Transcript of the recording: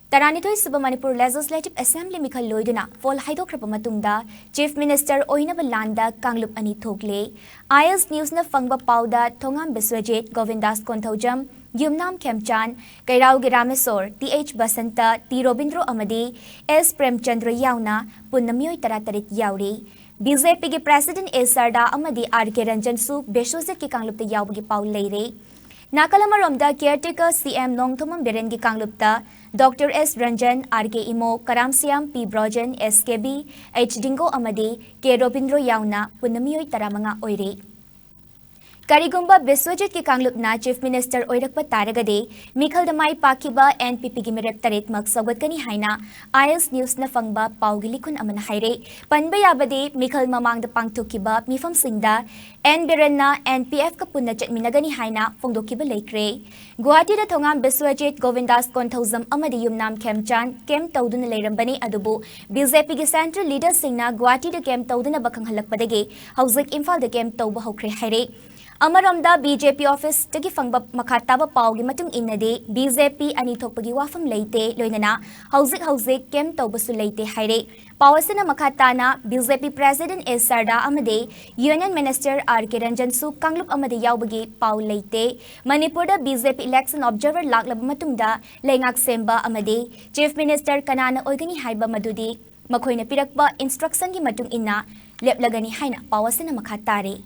Taranitoy Suba Manipur Legislative Assembly Mikhal Loiduna, Fall Haidokrapa Matungda, Chief Minister Oinaba Landa, Kanglup Ani Thogle, IS News na Fangba Pauda, Thongam Biswajit, Govindas Konthaujam, Yumnam Kemchan, Kairao Giramesor, TH Basanta, T. Robindro Amadi, S. Premchandra Yauna, Punamyoy Taratarit Yauri. BJP के President A. Sarda Amadi R.K. Ranjan Su, Beshosir ki Kanglup te Yaubagi Pau Leire. Nakalamaromda Caretaker CM Nongthomam Beren ki Kanglupta, Dr. S. Ranjan, R.K. Imo, Karamsiam P. Brojan, S.K.B., H. Dingo Amadi, K. Robindro Yauna, Punamyoy Taramanga Oire. Karigumba Biswajit ki Kanglupna Chief Minister Oirakpa Taragade, Mikhal Damai Pakiba NPP ki Mirep Tarit Magsawat Kani Haina, IS News na Fangba Paugilikun Amana Haire, Panbayabade, Mikhal Mamang da Pangtukiba, Mifam Singda, Birenna, NPF Kapuna Minagani Haina, Fongdokiba Lekre. Guwahati da Thongam Biswajit, Govindas Konthaujam Amadi Yumnam Kemchan, Kem Tauduna Leirambani Adubu, BJP ki Central Leader Singna, Guwahati da Kem Tauduna Bakang Halakpadage, Hauzik Imphal da Kem Tauba Hokre Haire. Amaramda BJP office tagi fangba makataba paugi matung innade BJP ani thokpagi wafam leite loinana hauzik kem tawbasu leite haire pawasana makatana BJP President S. Sarda amade Union Minister R.K. Ranjan Su Kanglup amade yaubagi pau leite Manipurda BJP Election Observer laklab matungda lengak semba amade Chief Minister kanana oigani haiba madudi makhoina pirakba instruction gi matung inna leplagani haina pawasana makatare